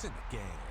It's in the game.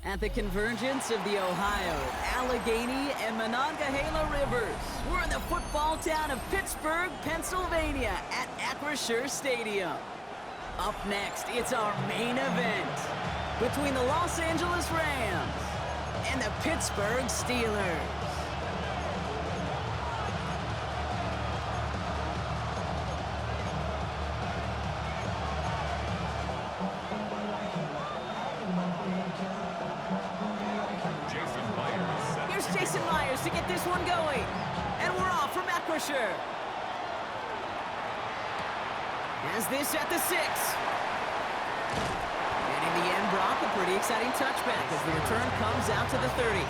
At the convergence of the Ohio, Allegheny, and Monongahela rivers, we're in the football town of Pittsburgh, Pennsylvania at Acrisure Stadium. Up next, it's our main event between the Los Angeles Rams and the Pittsburgh Steelers. Jason Myers to get this one going. And we're off from Acrisure. Has this at the 6. And in the end, Brock, a pretty exciting touchback as the return comes out to the 30.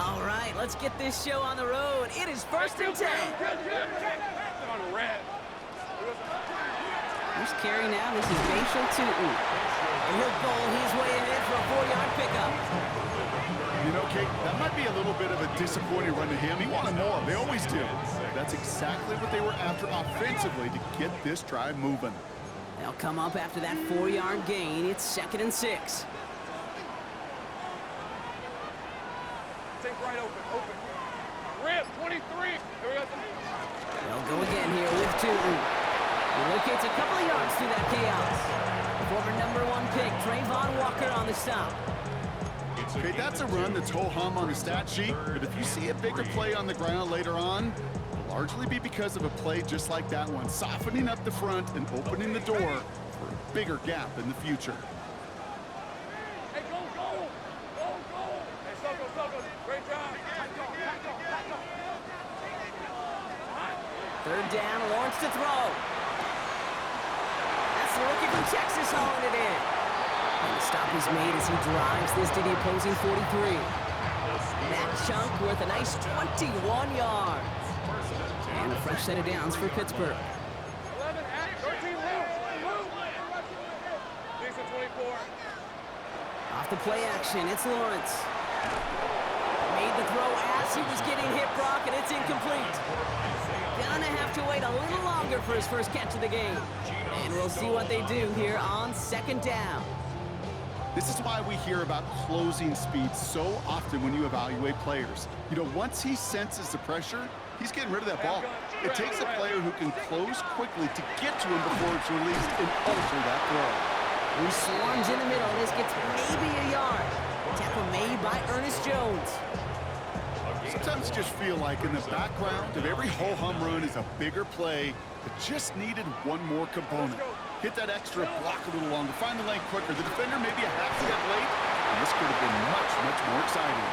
All right, let's get this show on the road. It is 1st and 10. First carry now, this is Bashal Tootin. And he'll goal his way ahead for a 4-yard pickup. You know, Kate, that might be a little bit of a disappointing run to him. He wanted more. They always do. That's exactly what they were after offensively to get this drive moving. They'll come up after that 4-yard gain. It's 2nd and 6. Take right open. Rip, 23. They'll go again here with Tootin. He locates a couple of yards through that chaos. Former number 1 pick, Trayvon Walker on the stop. Okay, that's a run that's ho-hum on the stat sheet, but if you see a bigger play on the ground later on, it'll largely be because of a play just like that one, softening up the front and opening the door for a bigger gap in the future. Hey, go! Hey, Soko, great job. 3rd down, Lawrence to throw. That's the rookie from Texas hauling it in. And the stop is made as he drives this to the opposing 43. That chunk worth a nice 21 yards. And a fresh set of downs for Pittsburgh. 11, 13, move. Decent 24. Off the play action, it's Lawrence. Made the throw as he was getting hit, Brock, and it's incomplete. Gonna have to wait a little longer for his first catch of the game. And we'll see what they do here on 2nd down. This is why we hear about closing speed so often when you evaluate players. You know, once he senses the pressure, he's getting rid of that ball. It takes a player who can close quickly to get to him before it's released and alter that throw. He swarms in the middle. This gets maybe a yard. Tackle made by Ernest Jones. Sometimes you just feel like in the background of every ho-hum run is a bigger play that just needed one more component. Hit that extra block a little longer, find the lane quicker. The defender maybe a half step late, and this could have been much more exciting.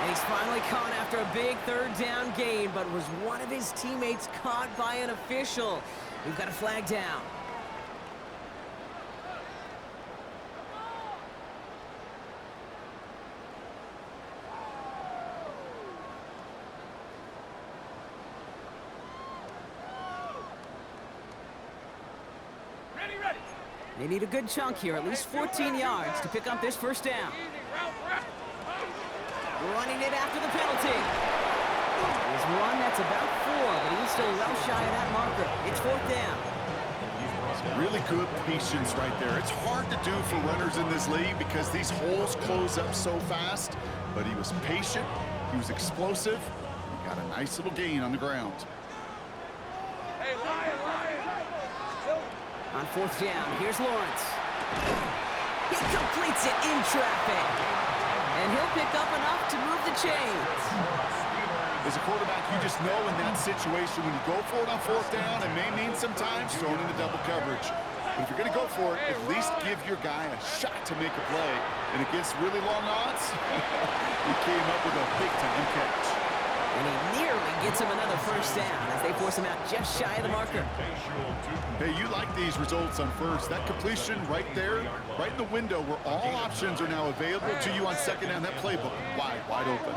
And he's finally caught after a big 3rd down gain, but was one of his teammates caught by an official? We've got a flag down. They need a good chunk here, at least 14 yards to pick up this 1st down. Running it after the penalty. There's one that's about 4, but he's still well shy of that marker. It's 4th down. Really good patience right there. It's hard to do for runners in this league because these holes close up so fast, but he was patient, he was explosive, he got a nice little gain on the ground. Hey, Lion. On 4th down, here's Lawrence. He completes it in traffic. And he'll pick up enough to move the chains. As a quarterback, you just know in that situation when you go for it on 4th down, it may mean sometimes throwing into double coverage. But if you're going to go for it, at least give your guy a shot to make a play. And against really long odds, he came up with a big-time catch. And he nearly gets him another 1st down as they force him out just shy of the marker. Hey, you like these results on 1st. That completion right there, right in the window where all options are now available to you on 2nd down. That playbook wide open.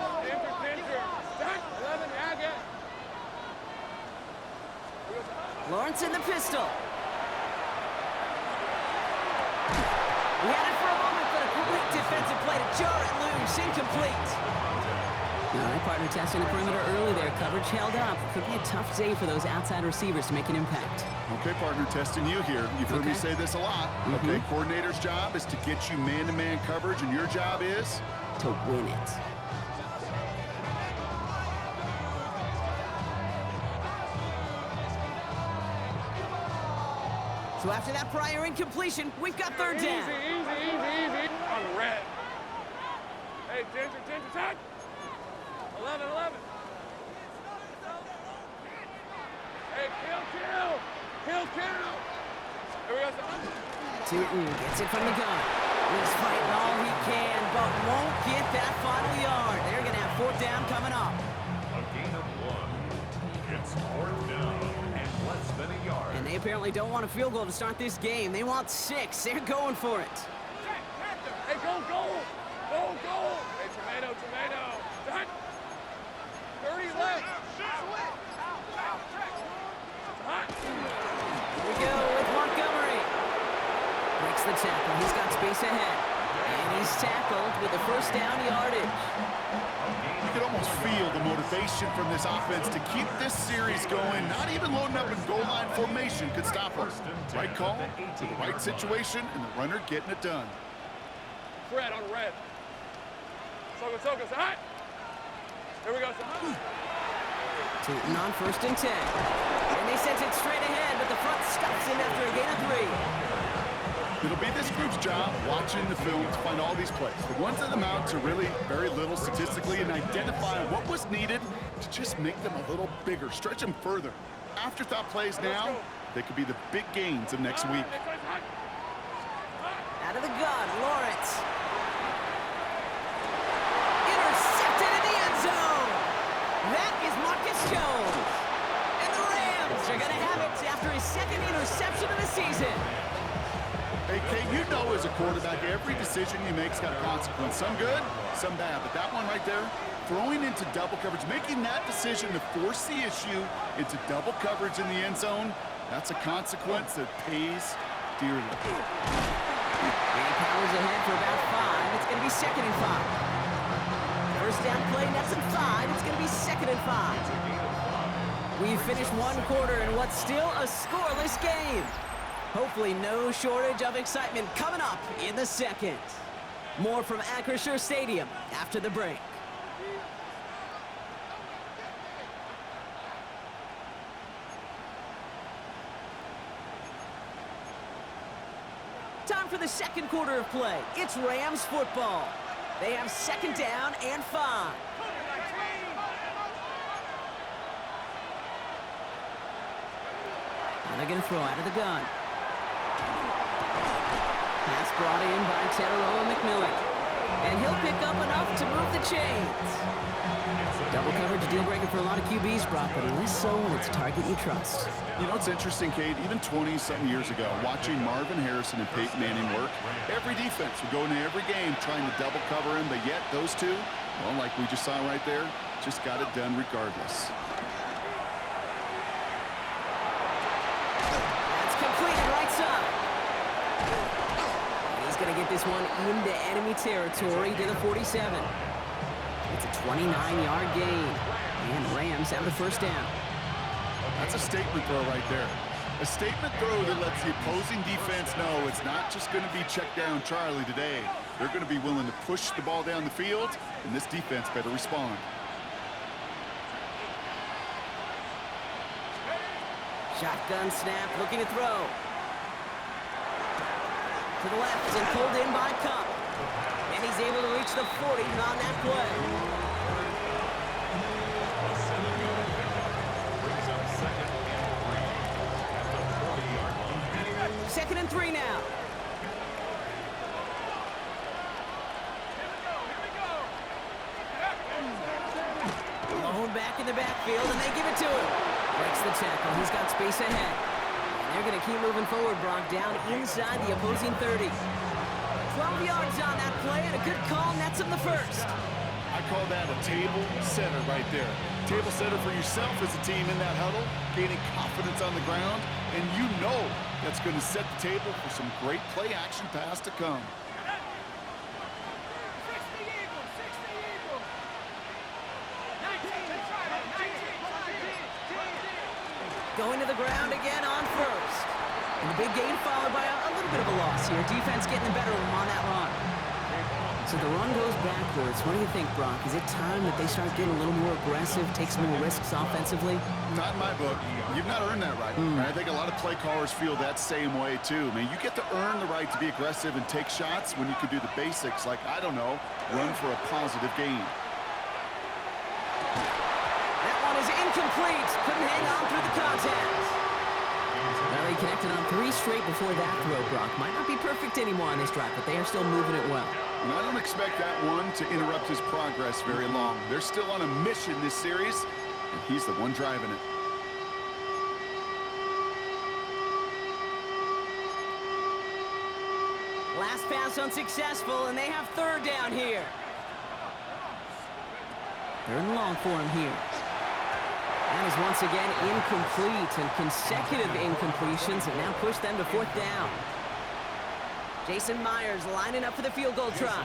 Lawrence in the pistol. He had it for a moment, but a quick defensive play to jar it loose. Incomplete. All right, partner testing the perimeter early there. Coverage held up. Could be a tough day for those outside receivers to make an impact. Okay, partner, testing you here. You've heard me say this a lot. Okay, coordinator's job is to get you man-to-man coverage, and your job is? To win it. So after that prior incompletion, we've got third down. Easy. On the red. Hey, Ginger, touch. 11. Hey, kill. Here we go. Tootin gets it from the gun. He's fighting all he can, but won't get that final yard. They're going to have fourth down coming up. A gain of 1. It's fourth down and less than a yard. And they apparently don't want a field goal to start this game. They want 6. They're going for it. Hey, go. Hey, tomato. Touch. 30 left. Hot. Here we go with Montgomery. Breaks the tackle. He's got space ahead. And he's tackled with the first down yardage. You can almost feel the motivation from this offense to keep this series going. Not even loading up in goal line formation could stop us. Right call, to the right situation, and the runner getting it done. Fred on red. Soka, hot. Here we go. Tootin on 1st and 10. And they sent it straight ahead, but the front stops him after a gain of 3. It'll be this group's job watching the film to find all these plays. The ones that amount to really very little statistically and identify what was needed to just make them a little bigger, stretch them further. Afterthought plays now, they could be the big gains of next week. Out of the gun, Lawrence. Intercepted in the end zone. That is Marcus Jones. And the Rams are going to have it after his second interception of the season. Hey, Kate, you know as a quarterback, every decision you make's got a consequence. Some good, some bad. But that one right there, throwing into double coverage, making that decision to force the issue into double coverage in the end zone, that's a consequence that pays dearly. And he powers ahead for about 5. It's going to be 2nd and 5. First down play, that's in 5. It's going to be 2nd and 5. We've finished one quarter in what's still a scoreless game. Hopefully no shortage of excitement coming up in the second. More from Acrisure Stadium after the break. Time for the second quarter of play. It's Rams football. They have 2nd down and 5. And they're going to throw out of the gun. Pass brought in by Teteroa McMillan. And he'll pick up enough to move the chains. Double coverage deal breaker for a lot of QBs, Brock, but less so when it's a target you trust. You know, it's interesting, Kate, even 20-something years ago, watching Marvin Harrison and Peyton Manning work, every defense would go into every game trying to double cover him, but yet those two, well, like we just saw right there, just got it done regardless. That's completed right side. And he's going to get this one into enemy territory to the 47. It's a 29-yard gain. And Rams have the first down. That's a statement throw right there. A statement throw that lets the opposing defense know it's not just going to be check down Charlie today. They're going to be willing to push the ball down the field, and this defense better respond. Shotgun snap, looking to throw. To the left and pulled in by Cup. And he's able to reach the 40 on that play. Second and 3 now. Lone back in the backfield, and they give it to him. Breaks the tackle. He's got space ahead. And they're going to keep moving forward, Brock, down inside the opposing 30. 12 yards on that play, and a good call nets him the first. I call that a table setter right there. Table setter for yourself as a team in that huddle, gaining confidence on the ground, and you know that's going to set the table for some great play action pass to come. going to the ground again on first. And the big gain followed by a little bit of a loss here. Defense getting the better of them on that run. So the run goes backwards. What do you think, Brock? Is it time that they start getting a little more aggressive, take some more risks offensively? Not in my book. You've not earned that right. I think a lot of play callers feel that same way, too. I mean, you get to earn the right to be aggressive and take shots when you could do the basics, like, I don't know, run for a positive gain. That one is incomplete. Couldn't hang on through the contact. Well, they connected on 3 straight before that throw, Brock. Might not be perfect anymore on this drive, but they are still moving it well. And I don't expect that one to interrupt his progress very long. They're still on a mission this series, and he's the one driving it. Last pass unsuccessful, and they have third down here. Third and long for him here. That is once again incomplete, and consecutive incompletions have now pushed them to fourth down. Jason Myers lining up for the field goal try.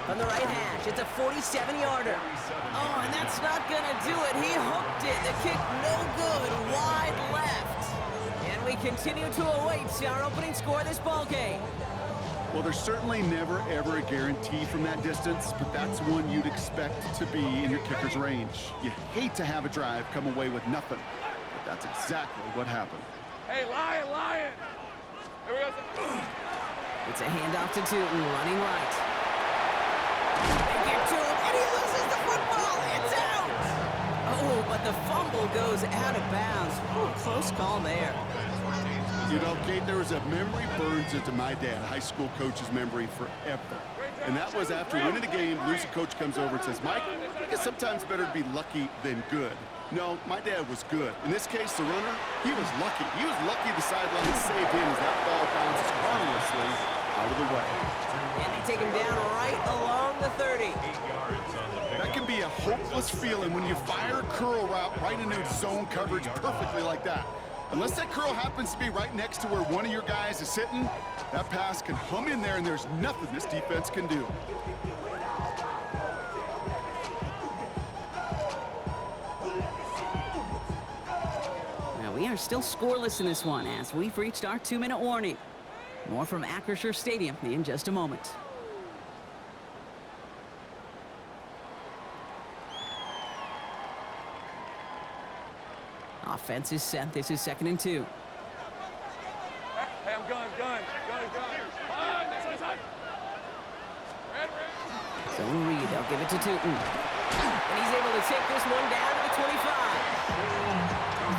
From the right hash, it's a 47-yarder. Oh, and that's not going to do it. He hooked it. The kick no good, wide left. And we continue to await our opening score of this ball game. Well, there's certainly never, ever a guarantee from that distance, but that's one you'd expect to be in your kicker's range. You hate to have a drive come away with nothing, but that's exactly what happened. Hey, Lion! Here we go. It's a handoff to Tootin, running right. They get to him, and he loses the football. It's out! Oh, but the fumble goes out of bounds. Oh, close call there. You know, Kate, there was a memory burns into my dad, high school coach's memory forever. And that was after winning the game, losing coach comes over and says, Mike, I think it's sometimes better to be lucky than good. No, my dad was good. In this case, the runner, he was lucky. He was lucky the sideline saved him as that ball bounces harmlessly out of the way. And they take him down right along the 30. That can be a hopeless feeling when you fire a curl route right into zone coverage perfectly like that. Unless that curl happens to be right next to where one of your guys is sitting, that pass can hum in there and there's nothing this defense can do. Now we are still scoreless in this one as we've reached our 2-minute warning. More from Acrisure Stadium in just a moment. Offense is set. This is 2nd and 2. Hey, I'm gun. Red. Zone read. They'll give it to Tootin. And he's able to take this one down to the 25.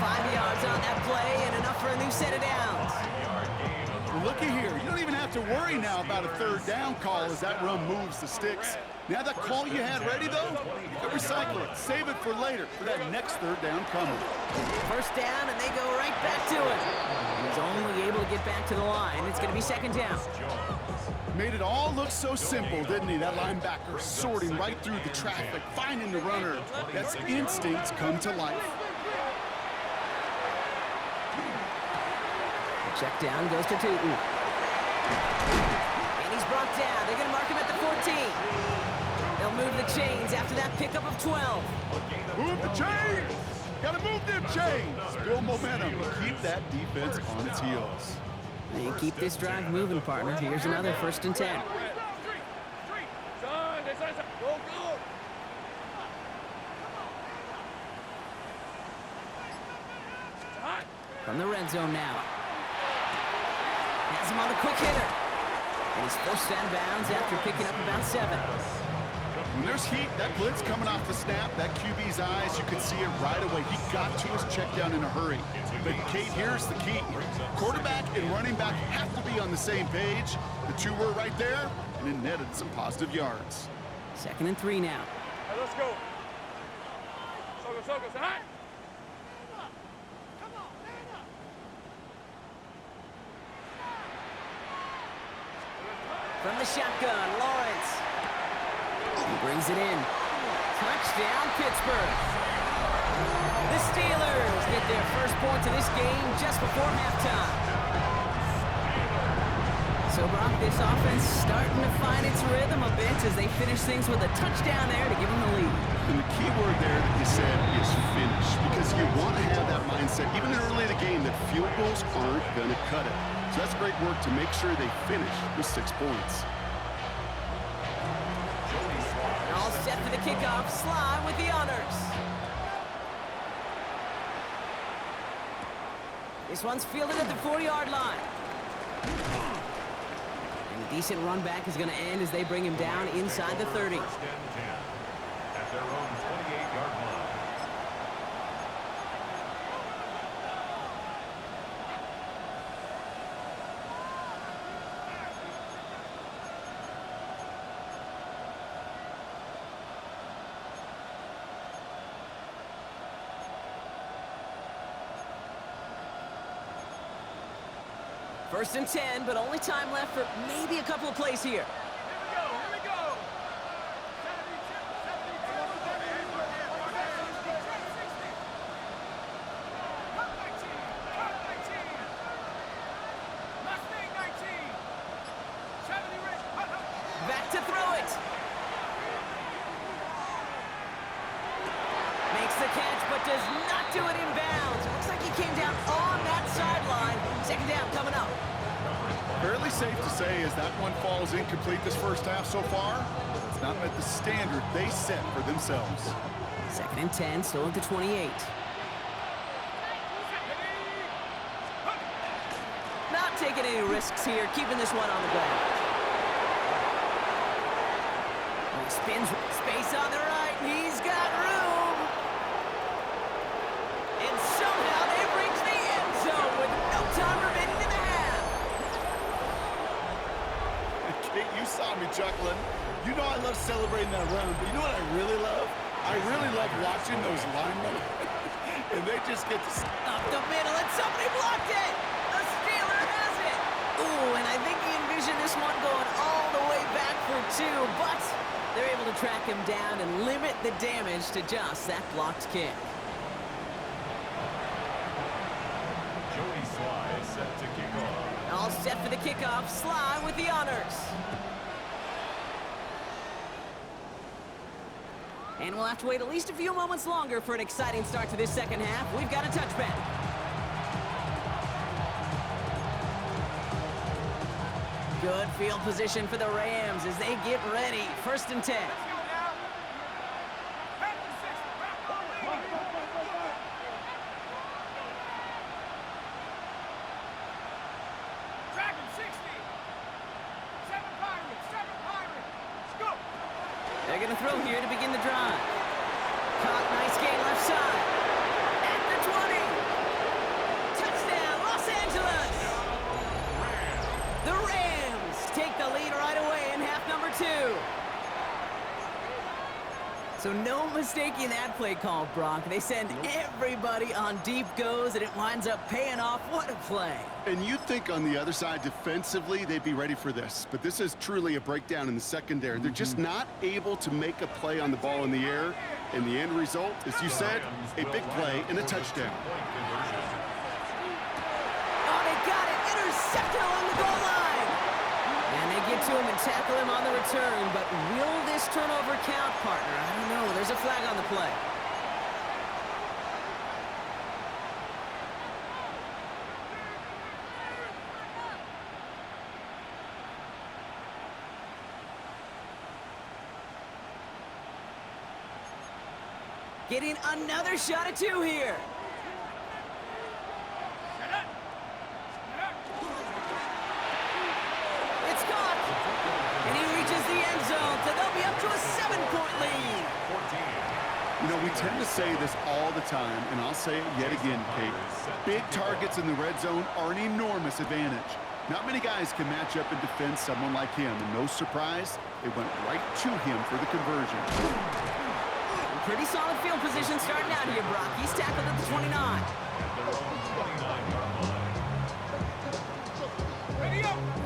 5 yards on that play and enough for a new set of downs. Well, looky here. You don't even have to worry now about a third down call as that run moves the sticks. Now that call you had ready, though, you can recycle it. Save it for later, for that next third down coming. First down, and they go right back to it. He's only able to get back to the line. It's going to be 2nd down. Made it all look so simple, didn't he? That linebacker sorting right through the traffic, finding the runner. That's instincts come to life. Check down goes to Tootin. And he's brought down. They're going to mark him at the 14. They'll move the chains after that pickup of 12. Move the chains! Gotta move them chains! Build momentum. Keep that defense on its heels. They keep this drive moving, partner. Here's another 1st and 10. Go! From the red zone now. Has him on the quick hitter. And he's forced out of bounds after picking up about 7. When there's heat, that blitz coming off the snap, that QB's eyes, you can see it right away. He got to his check down in a hurry. But Kate, here's the key. Quarterback and running back have to be on the same page. The two were right there, and it netted some positive yards. 2nd and 3 now. Hey, let's go. Soko, say hi. From the shotgun, Lawrence. He brings it in. Touchdown, Pittsburgh. The Steelers get their first points of this game just before halftime. So, Brock, this offense starting to find its rhythm a bit as they finish things with a touchdown there to give them the lead. And the key word there that you said is finish, because you want to have that mindset said, even early in the game, that field goals aren't going to cut it. So that's great work to make sure they finish with 6 points. All set for the kickoff. Sly with the honors. This one's fielded at the 40-yard line. And a decent run back is going to end as they bring him down inside the 30. First and 10 at their own 28-yard line. First and 10, but only time left for maybe a couple of plays here. Here we go. Back to throw it. Makes the catch, but does not do it in bounds. It looks like he came down on that sideline. Second down coming up. Fairly safe to say as that one falls incomplete this first half so far, it's not met the standard they set for themselves. Second and 10, still at the 28. Not taking any risks here, keeping this one on the ground. Oh, he spins, space on the right, he's got room. And somehow they've reached the end zone with no time remaining in the half. Kate, you saw me chuckling. You know I love celebrating that run, but you know what I really love? I really love watching those linemen. And they just get to... Up the middle, and somebody blocked it! The Steeler has it! Ooh, and I think he envisioned this one going all the way back for 2, but they're able to track him down and limit the damage to just that blocked kick. Jody Sly is set to kick off. All set for the kickoff. Sly with the honors. And we'll have to wait at least a few moments longer for an exciting start to this second half. We've got a touchback. Good field position for the Rams as they get ready. First and 10. They're going to throw here to begin the drive. Caught, nice gain left side. At the 20. Touchdown, Los Angeles. The Rams take the lead right away in half number 2. So no mistaking that play call, Brock. They send everybody on deep goes, and it winds up paying off. What a play. And you'd think on the other side, defensively, they'd be ready for this. But this is truly a breakdown in the secondary. They're just not able to make a play on the ball in the air. And the end result, as you said, a big play and a touchdown. Oh, they got it. Intercepted along the goal line. And they get to him and tackle him on the return. But will this turnover count, partner? I don't know. There's a flag on the play. Getting another shot at 2 here. It's caught. And he reaches the end zone, so they'll be up to a 7-point lead. You know, we tend to say this all the time, and I'll say it yet again, Kate. Big targets in the red zone are an enormous advantage. Not many guys can match up and defend someone like him, and no surprise, they went right to him for the conversion. Pretty solid field position starting out here, Brock. He's tackled at the 29.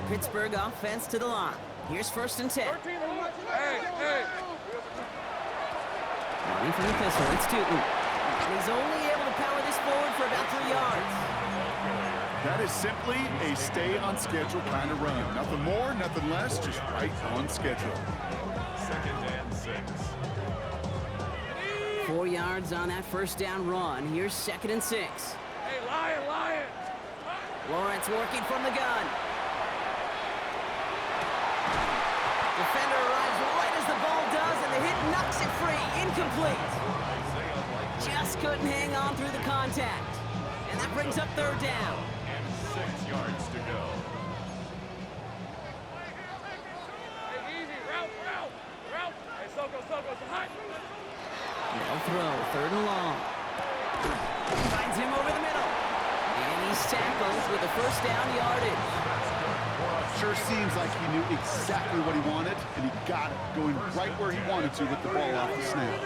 Pittsburgh offense to the line. Here's first and 10. Hey. Running from the pistol, it's Tootin. And he's only able to power this forward for about 3 yards. That is simply a stay-on-schedule kind of run. Nothing more, nothing less, just right on schedule. Second and 6. 4 yards on that first down run. Here's second and 6. Hey, Lion! Lawrence working from the gun. Defender arrives right as the ball does, and the hit knocks it free. Incomplete. Just couldn't hang on through the contact. And that brings up third down. And 6 yards to go. Hey, easy. Route. Hey, Soko, it's hot. No throw, third and long. Finds him over the middle. And he's tackled with a first down yardage. Sure seems like he knew exactly what he wanted, and he got it, going right where he wanted to with the ball off the snap.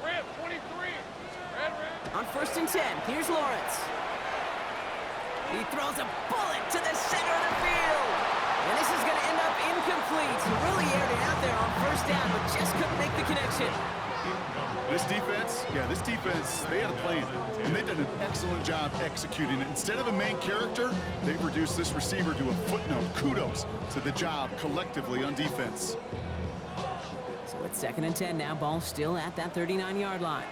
Red 23. Red. On first and 10, here's Lawrence. He throws a bullet to the center of the field. And this is going to end up incomplete. He really aired it out there on first down, but just couldn't make the connection. This defense, they had a plan, and they did an excellent job executing it. Instead of a main character, they've reduced this receiver to a footnote. Kudos to the job collectively on defense. So it's second and 10 now. Ball still at that 39-yard line.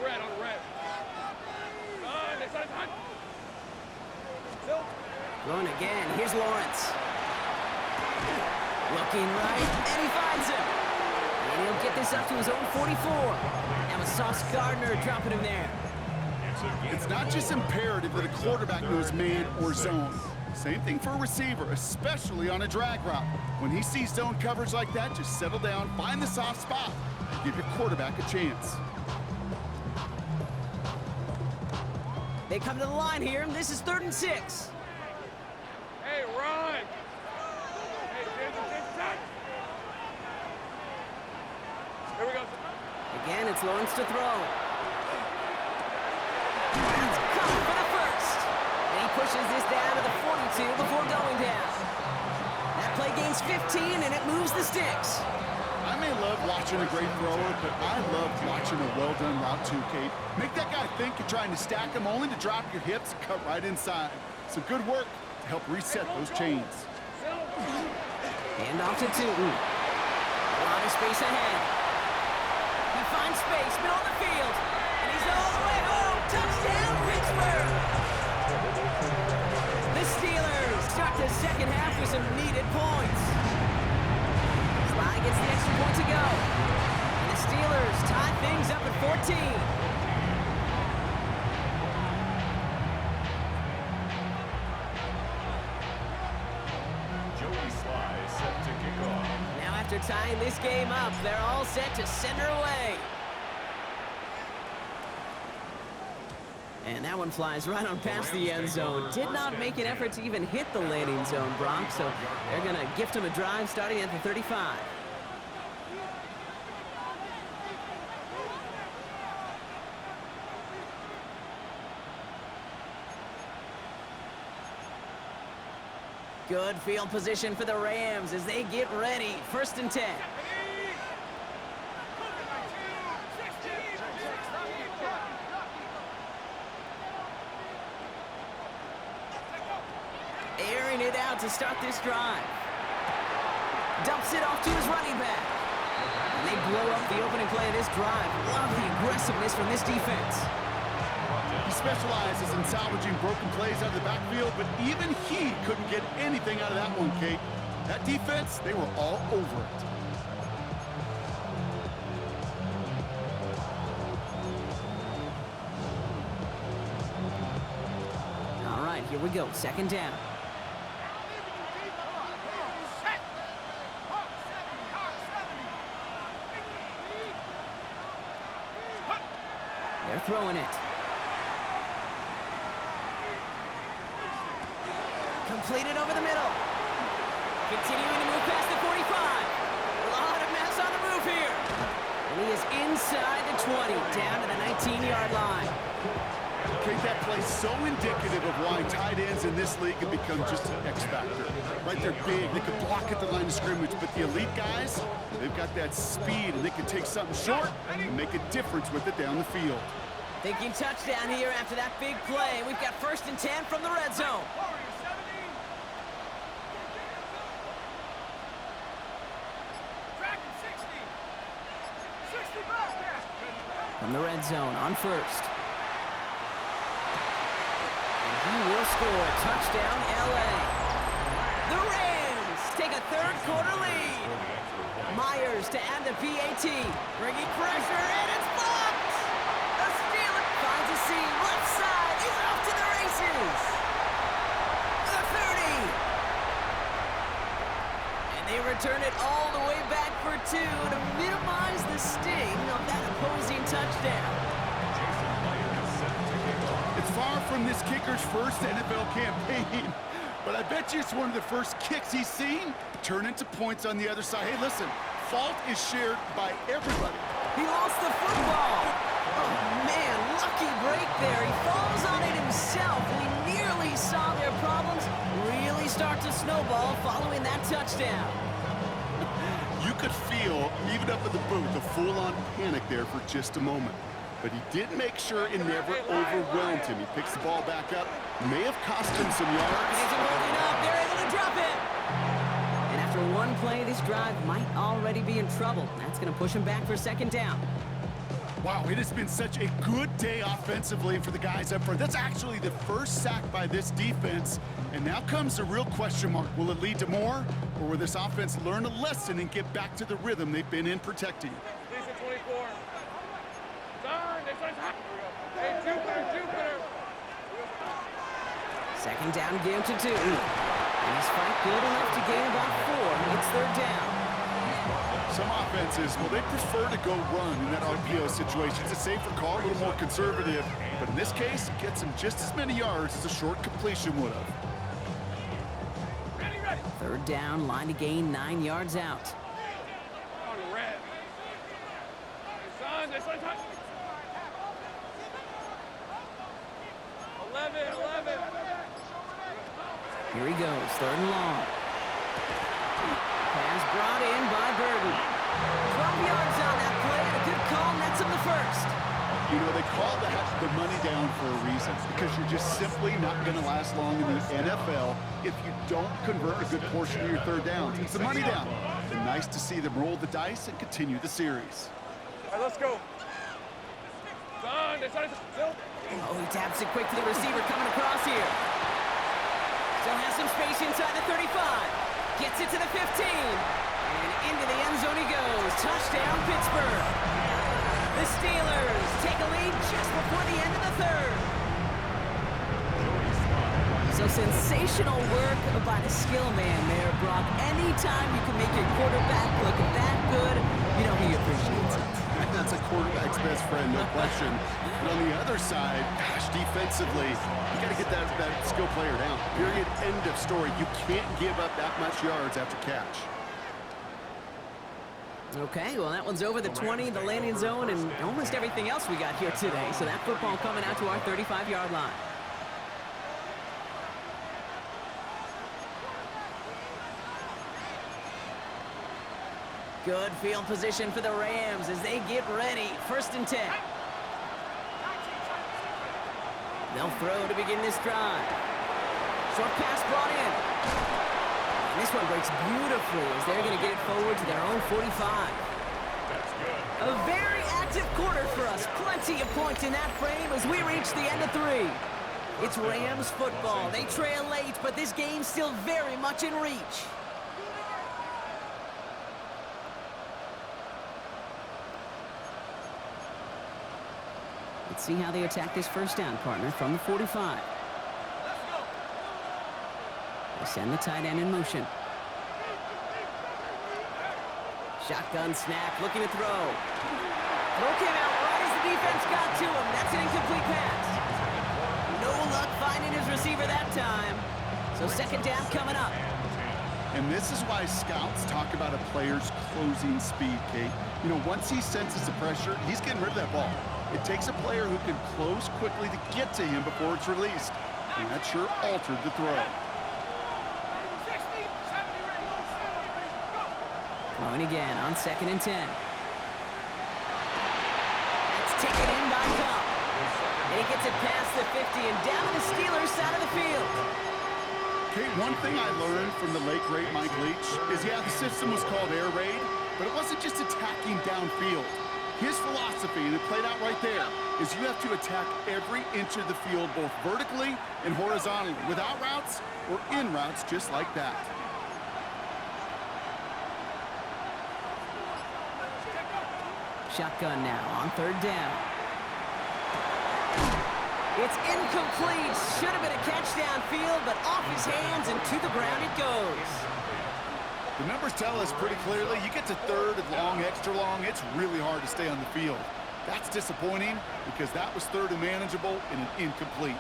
Red on red. Next side's hot. Still. Throwing again. Here's Lawrence. Looking right, and he finds him. And he'll get this up to his own 44. That was Sauce Gardner dropping him there. It's not just imperative that a quarterback knows man or zone. Same thing for a receiver, especially on a drag route. When he sees zone coverage like that, just settle down, find the soft spot, and give your quarterback a chance. They come to the line here, and this is 3rd and 6. Hey, run. Hey, James, touch. Here we go. Again, it's Lawrence to throw. He's caught for the first. And he pushes this down to the 42 before going down. That play gains 15, and it moves the sticks. I may love watching a great thrower, but I love watching a well-done route too, Kate. Make that guy think you're trying to stack him only to drop your hips and cut right inside. Some good work to help reset those chains. Hand off to Tootin. A lot of space ahead. He finds space, middle of the field. And he's all the way home. Touchdown, Pittsburgh! The Steelers start the second half with some needed points. Sly gets the extra point to go. And the Steelers tie things up at 14. After tying this game up, they're all set to send her away. And that one flies right on past the end zone. Did not make an effort to even hit the landing zone, Brock, so they're going to gift him a drive starting at the 35. Good field position for the Rams as they get ready. 1st and 10. Airing it out to start this drive. Dumps it off to his running back. And they blow up the opening play of this drive. Love the aggressiveness from this defense. He specializes in salvaging broken plays out of the backfield, but even he couldn't get anything out of that one, Kate. That defense, they were all over it. All right, here we go. 2nd down. They're throwing it. Completed over the middle. Continuing to move past the 45. A lot of mess on the move here. And he is inside the 20, down to the 19-yard line. Kate, that play so indicative of why tight ends in this league have become just an X factor. Right, they're big, they can block at the line of scrimmage, but the elite guys, they've got that speed, and they can take something short and make a difference with it down the field. Thinking touchdown here after that big play. We've got 1st and 10 from the red zone. From the red zone on 1st. He will score. Touchdown, LA. The Rams take a third-quarter lead. Myers to add the PAT. Bringing pressure, and it's blocked. The Steelers finds a seam. Left side. He's off to the races. The 30. And they return it all the way back for 2 to minimize the sting of that opposing touchdown. It's far from this kicker's first NFL campaign, but I bet you it's one of the first kicks he's seen turn into points on the other side. Hey, listen, fault is shared by everybody. He lost the football. Oh, man, lucky break there. He falls on it himself. We nearly saw their problems really start to snowball following that touchdown. You could feel, even up at the booth, a full-on panic there for just a moment. But he did make sure it never overwhelmed him. He picks the ball back up. May have cost him some yards. He's holding up. They're able to drop it. And after one play, this drive might already be in trouble. That's going to push him back for second down. Wow, it has been such a good day offensively for the guys up front. That's actually the first sack by this defense. And now comes the real question mark. Will it lead to more? Or will this offense learn a lesson and get back to the rhythm they've been in protecting? Lisa 24. Hey, Jupiter. Second down, game to 2. And he's fight good enough to gain about 4. It's third down. Some offenses, well, they prefer to go run in that RPO situation. It's a safer call, a little more conservative. But in this case, it gets him just as many yards as a short completion would have. Ready. Third down, line to gain 9 yards out. On red. Son, this one's hot. 11. Here he goes, third and long. Pass brought in by Burton. 12 yards on that play, and a good call nets him the first. You know, they call that the money down for a reason, because you're just simply not going to last long in the NFL if you don't convert a good portion of your third downs. It's the money down. And nice to see them roll the dice and continue the series. All right, let's go. Son, this one's still. Oh, he taps it quick to the receiver coming across here. Still has some space inside the 35. Gets it to the 15. And into the end zone he goes. Touchdown, Pittsburgh. The Steelers take a lead just before the end of the third. So sensational work by the skill man there, Brock. Anytime you can make your quarterback look that good, you know he appreciates it. That's a quarterback's best friend, no question. But on the other side, gosh, defensively, you got to get that skill player down. Period. End of story. You can't give up that much yards after catch. Okay, well, that one's over the 20, the landing zone, and almost everything else we got here today. So that football coming out to our 35-yard line. Good field position for the Rams as they get ready. First and 10. They'll throw to begin this drive. Short pass brought in. And this one breaks beautifully as they're going to get it forward to their own 45. A very active quarter for us. Plenty of points in that frame as we reach the end of 3. It's Rams football. They trail late, but this game's still very much in reach. Let's see how they attack this first down, partner, from the 45. They send the tight end in motion. Shotgun snap, looking to throw. Throw came out right as the defense got to him. That's an incomplete pass. No luck finding his receiver that time. So second down coming up. And this is why scouts talk about a player's closing speed, Kate. You know, once he senses the pressure, he's getting rid of that ball. It takes a player who can close quickly to get to him before it's released. And that sure altered the throw. Going again on second and 10. That's taken in by Cup. And he gets it past the 50 and down the Steelers' side of the field. Kate, one thing I learned from the late, great Mike Leach is, yeah, the system was called air raid, but it wasn't just attacking downfield. His philosophy, and it played out right there, is is you have to attack every inch of the field, both vertically and horizontally, without routes or in routes just like that. Shotgun now on third down. It's incomplete. Should have been a catch downfield, but off his hands and to the ground it goes. The numbers tell us pretty clearly, you get to third and long, extra long, it's really hard to stay on the field. That's disappointing because that was third and manageable and an incomplete.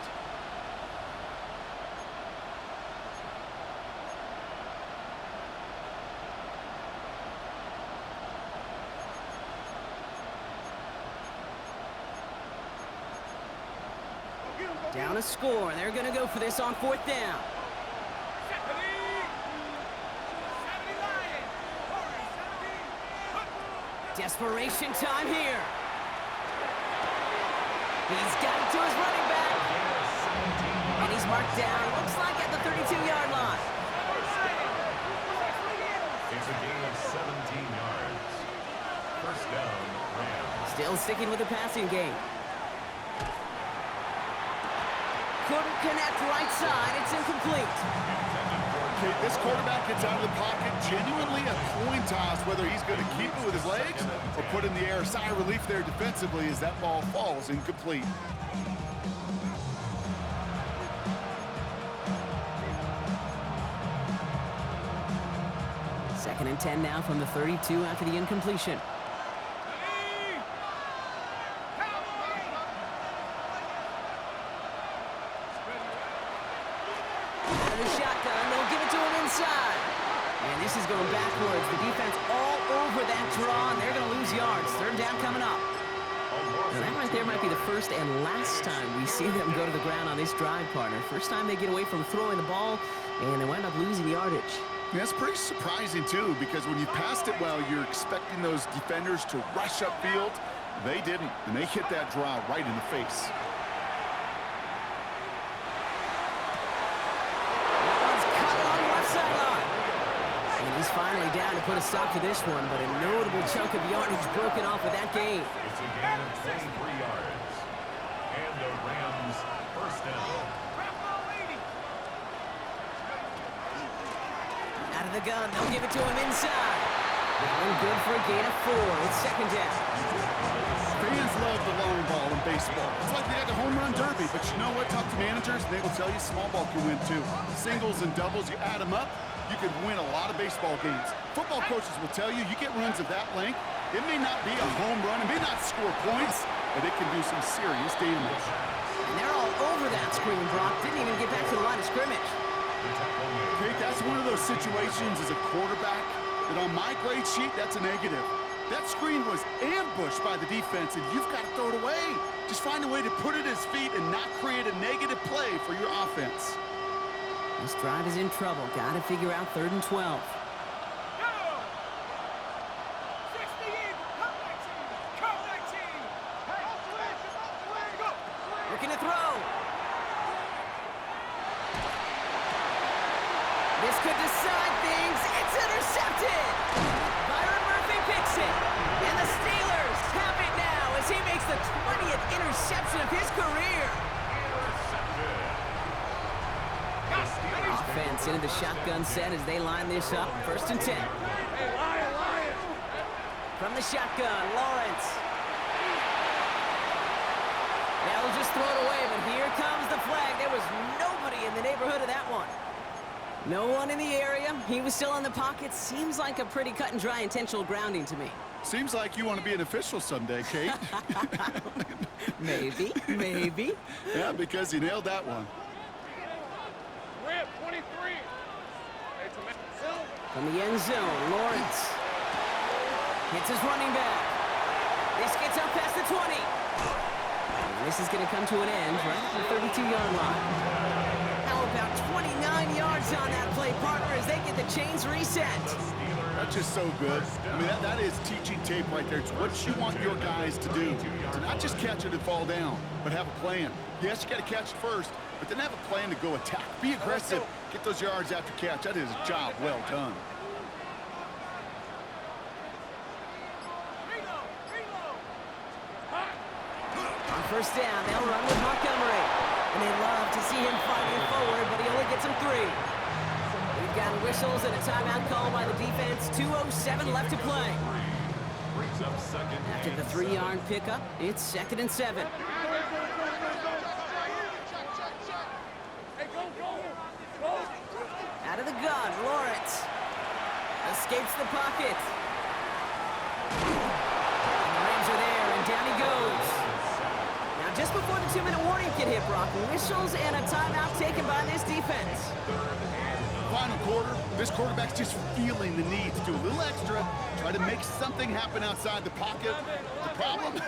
Down a score. They're going to go for this on fourth down. Desperation time here. He's got it to his running back. And he's marked down, looks like at the 32-yard line. It's a gain of 17 yards. First down, Rams. Still sticking with the passing game. Couldn't connect right side. It's incomplete. Okay, this quarterback gets out of the pocket, genuinely a coin toss whether he's going to keep it with his legs or put in the air. Sigh of relief there defensively as that ball falls incomplete. Second and 10 now from the 32 after the incompletion. Out of the shotgun, they'll give it to him inside. And this is going backwards. The defense all over that draw, and they're going to lose yards. Third down coming up. Now that right there might be the first and last time we see them go to the ground on this drive, partner. First time they get away from throwing the ball, and they wind up losing yardage. That's pretty surprising, too, because when you passed it well, you're expecting those defenders to rush upfield. They didn't, and they hit that draw right in the face. That one's cut on the left sideline. And he's finally down to put a stop to this one, but a notable chunk of yardage broken off with that gain. It's a gain of 23 yards. And the Rams first down. Out of the gun, they'll give it to him inside. That one good for a gain of 4. It's second down. Fans love the long ball in baseball. It's like they had the home run derby, but you know what? Talk to managers, they will tell you small ball can win too. Singles and doubles, you add them up, you can win a lot of baseball games. Football coaches will tell you, you get runs of that length, it may not be a home run, it may not score points, but it can do some serious damage. And they're all over that screen, Brock. Didn't even get back to the line of scrimmage. Okay, that's one of those situations as a quarterback that on my grade sheet, that's a negative. That screen was ambushed by the defense, and you've got to throw it away. Just find a way to put it at his feet and not create a negative play for your offense. This drive is in trouble. Got to figure out third and 12. Looking to throw. This could decide things. It's intercepted. Byron Murphy picks it. And the Steelers have it now as he makes the 20th interception of his career. Offense into the shotgun set as they line this up. First and 10. Hey, Lion! From the shotgun, Lawrence. They'll just throw it away, but here comes the flag. There was nobody in the neighborhood of that one. No one in the area. He was still in the pocket. Seems like a pretty cut and dry intentional grounding to me. Seems like you want to be an official someday, Kate. Maybe, maybe. Yeah, because you nailed that one. Rip, 23. From the end zone, Lawrence hits his running back. This gets up past the 20. And this is going to come to an end right at the 32-yard line. How about 29 yards on that play, partner, as they get the chains reset? That's just so good. I mean, that is teaching tape right there. It's what you want your guys to do. To not just catch it and fall down, but have a plan. Yes, you got to catch it first, but then have a plan to go attack. Be aggressive. Get those yards after catch. That is a job well done. On first down, they'll run with Montgomery. And they love to see him fighting forward, but he only gets him 3. We've got whistles and a timeout call by the defense. 2:07 left to play. After the 3-yard pickup, it's 2nd and 7. Out of the gun, Lawrence. Escapes the pocket. And the Rams are there, and down he goes. Now, just before the 2-minute warning can hit, Brock, whistles and a timeout taken by this defense. Final quarter, this quarterback's just feeling the need to do a little extra, try to make something happen outside the pocket. The problem?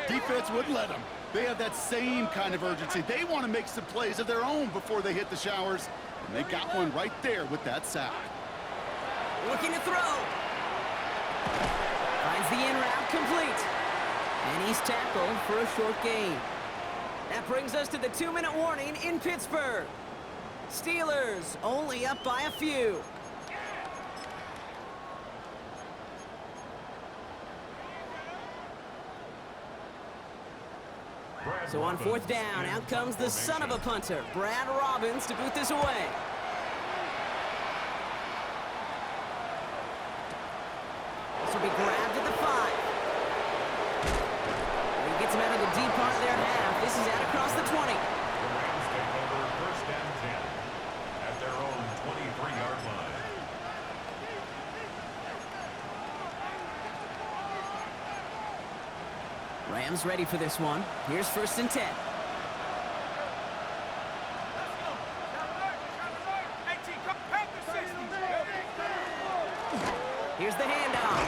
Defense wouldn't let them. They have that same kind of urgency. They want to make some plays of their own before they hit the showers, and they got one right there with that sack. Looking to throw. Finds the in route complete. And he's tackled for a short gain. That brings us to the 2-minute warning in Pittsburgh. Steelers only up by a few. So on 4th down, out comes the son of a punter, Brad Robbins, to boot this away. This will be grabbed at the 5. And he gets him out of the deep part of their half. This is out across the 20. The Rams take over 1st and 10 at their own 23-yard line. Rams ready for this one. Here's 1st and 10. Here's the handoff.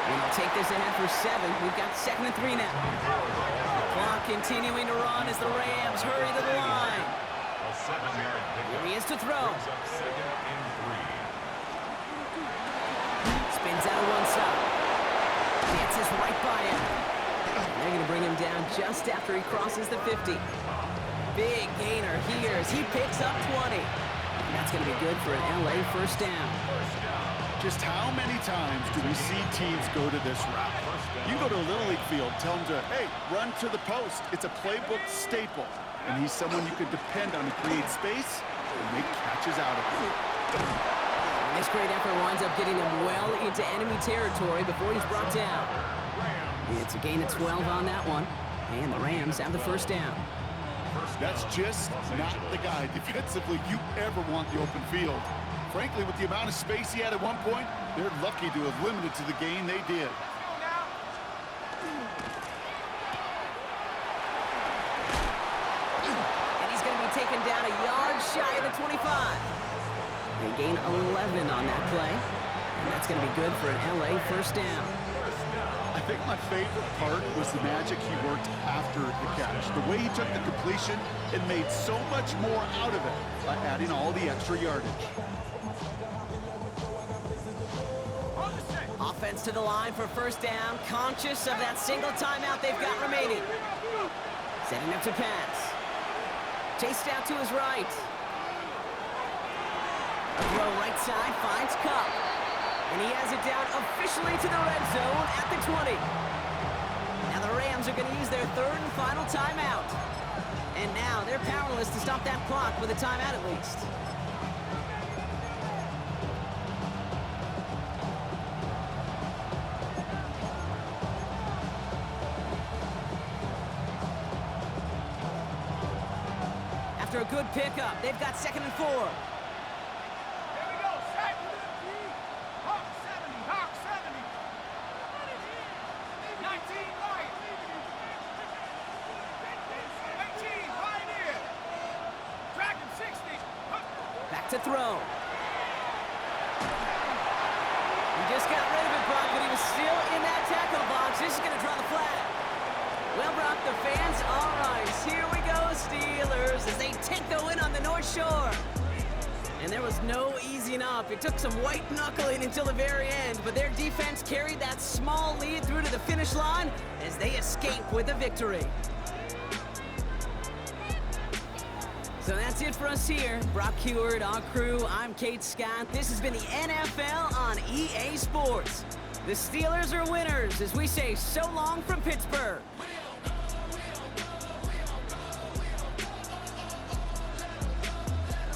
And they'll take this ahead for 7. We've got 2nd and 3 now. The clock continuing to run as the Rams hurry to the line. A 7-yard pickup. Here he is to throw. Brings up 2nd and 3. Spins out of one side. Dances right by him. They're going to bring him down just after he crosses the 50. Big gainer here as he picks up 20. And that's going to be good for an LA first down. Just how many times do we see teams go to this route? You go to a Little League field, tell them to, hey, run to the post. It's a playbook staple. And he's someone you can depend on to create space and make catches out of it. This great effort winds up getting him well into enemy territory before he's brought down. It's a gain of 12 on that one. And the Rams have the first down. That's just not the guy defensively you ever want the open field. Frankly, with the amount of space he had at one point, they're lucky to have limited to the gain they did. And he's going to be taken down a yard shy of the 25. They gain 11 on that play. And that's going to be good for an LA first down. I think my favorite part was the magic he worked after the catch. The way he took the completion and made so much more out of it by adding all the extra yardage. Offense to the line for first down, conscious of that single timeout they've got remaining. Setting up to pass. Chased out to his right. A throw right side, finds Kupp. And he has it down officially to the red zone at the 20. Now the Rams are going to use their 3rd and final timeout. And now they're powerless to stop that clock with a timeout at least. After a good pickup, they've got 2nd and 4. Back to throw. He just got rid of it, Brock, but he was still in that tackle box. This is going to draw the flag. Well, Brock, the fans all rise. Here we go, Steelers, as they take the win on the North Shore. And there was no easing up. It took some white knuckling until the very end, but their defense carried that small lead through to the finish line as they escape with a victory. So that's it for us here. Brock Huard, our crew, I'm Kate Scott. This has been the NFL on EA Sports. The Steelers are winners as we say so long from Pittsburgh.